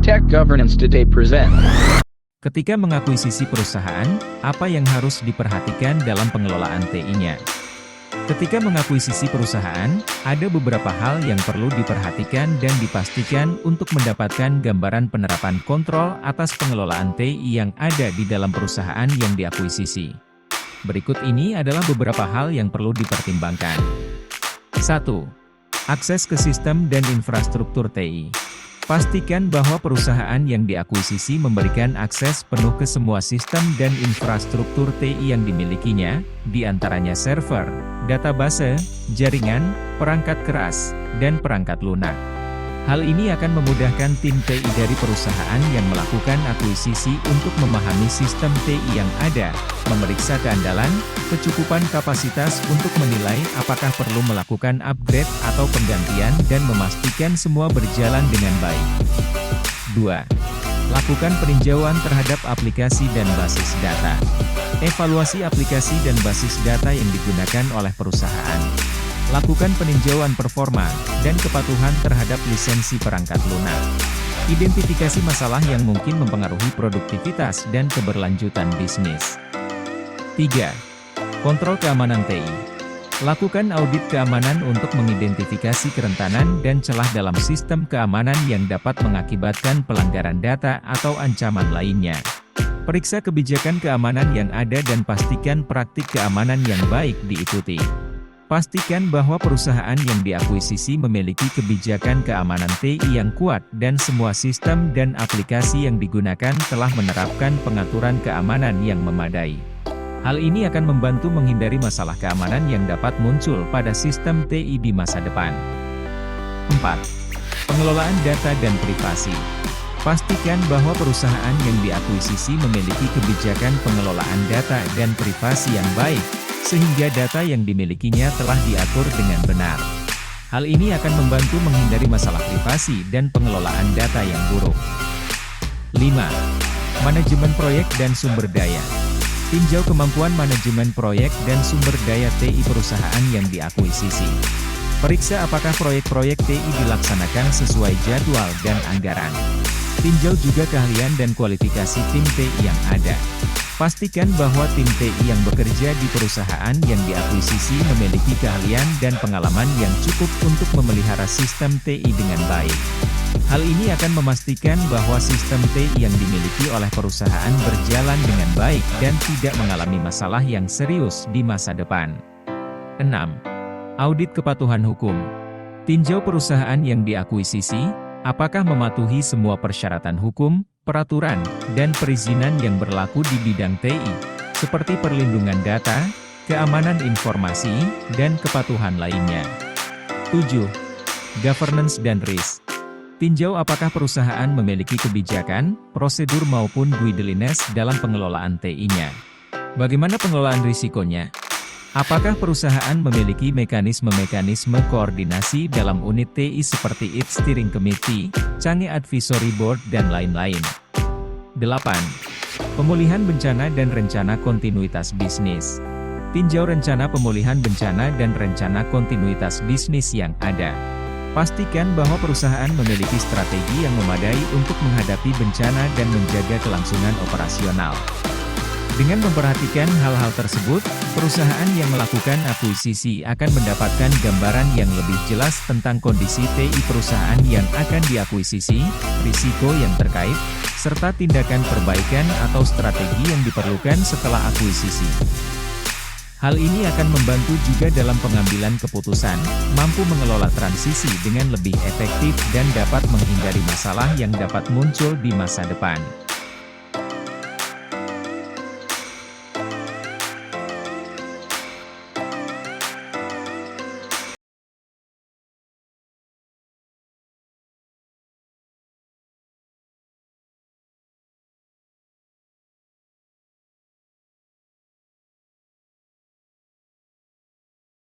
Tech Governance Today present. Ketika mengakuisisi perusahaan, apa yang harus diperhatikan dalam pengelolaan TI-nya? Ketika mengakuisisi perusahaan, ada beberapa hal yang perlu diperhatikan dan dipastikan untuk mendapatkan gambaran penerapan kontrol atas pengelolaan TI yang ada di dalam perusahaan yang diakuisisi. Berikut ini adalah beberapa hal yang perlu dipertimbangkan. 1. Akses ke sistem dan infrastruktur TI. Pastikan bahwa perusahaan yang diakuisisi memberikan akses penuh ke semua sistem dan infrastruktur TI yang dimilikinya, di antaranya server, database, jaringan, perangkat keras, dan perangkat lunak. Hal ini akan memudahkan tim TI dari perusahaan yang melakukan akuisisi untuk memahami sistem TI yang ada, memeriksa keandalan, kecukupan kapasitas untuk menilai apakah perlu melakukan upgrade atau penggantian dan memastikan semua berjalan dengan baik. 2. Lakukan peninjauan terhadap aplikasi dan basis data. Evaluasi aplikasi dan basis data yang digunakan oleh perusahaan. Lakukan peninjauan performa dan kepatuhan terhadap lisensi perangkat lunak. Identifikasi masalah yang mungkin mempengaruhi produktivitas dan keberlanjutan bisnis. 3. Kontrol keamanan TI. Lakukan audit keamanan untuk mengidentifikasi kerentanan dan celah dalam sistem keamanan yang dapat mengakibatkan pelanggaran data atau ancaman lainnya. Periksa kebijakan keamanan yang ada dan pastikan praktik keamanan yang baik diikuti. Pastikan bahwa perusahaan yang diakuisisi memiliki kebijakan keamanan TI yang kuat dan semua sistem dan aplikasi yang digunakan telah menerapkan pengaturan keamanan yang memadai. Hal ini akan membantu menghindari masalah keamanan yang dapat muncul pada sistem TI di masa depan. 4. Pengelolaan data dan privasi. Pastikan bahwa perusahaan yang diakuisisi memiliki kebijakan pengelolaan data dan privasi yang baik, sehingga data yang dimilikinya telah diatur dengan benar. Hal ini akan membantu menghindari masalah privasi dan pengelolaan data yang buruk. 5. Manajemen proyek dan sumber daya. Tinjau kemampuan manajemen proyek dan sumber daya TI perusahaan yang diakuisisi. Periksa apakah proyek-proyek TI dilaksanakan sesuai jadwal dan anggaran. Tinjau juga keahlian dan kualifikasi tim TI yang ada. Pastikan bahwa tim TI yang bekerja di perusahaan yang diakuisisi memiliki keahlian dan pengalaman yang cukup untuk memelihara sistem TI dengan baik. Hal ini akan memastikan bahwa sistem TI yang dimiliki oleh perusahaan berjalan dengan baik dan tidak mengalami masalah yang serius di masa depan. 6. Audit kepatuhan hukum. Tinjau perusahaan yang diakuisisi, apakah mematuhi semua persyaratan hukum, peraturan, dan perizinan yang berlaku di bidang TI, seperti perlindungan data, keamanan informasi, dan kepatuhan lainnya. 7. Governance dan risk. Tinjau apakah perusahaan memiliki kebijakan, prosedur maupun guidelines dalam pengelolaan TI-nya. Bagaimana pengelolaan risikonya? Apakah perusahaan memiliki mekanisme-mekanisme koordinasi dalam unit TI seperti IT Steering Committee, Change Advisory Board, dan lain-lain? 8. Pemulihan bencana dan rencana kontinuitas bisnis. Tinjau rencana pemulihan bencana dan rencana kontinuitas bisnis yang ada. Pastikan bahwa perusahaan memiliki strategi yang memadai untuk menghadapi bencana dan menjaga kelangsungan operasional. Dengan memperhatikan hal-hal tersebut, perusahaan yang melakukan akuisisi akan mendapatkan gambaran yang lebih jelas tentang kondisi TI perusahaan yang akan diakuisisi, risiko yang terkait, serta tindakan perbaikan atau strategi yang diperlukan setelah akuisisi. Hal ini akan membantu juga dalam pengambilan keputusan, mampu mengelola transisi dengan lebih efektif dan dapat menghindari masalah yang dapat muncul di masa depan.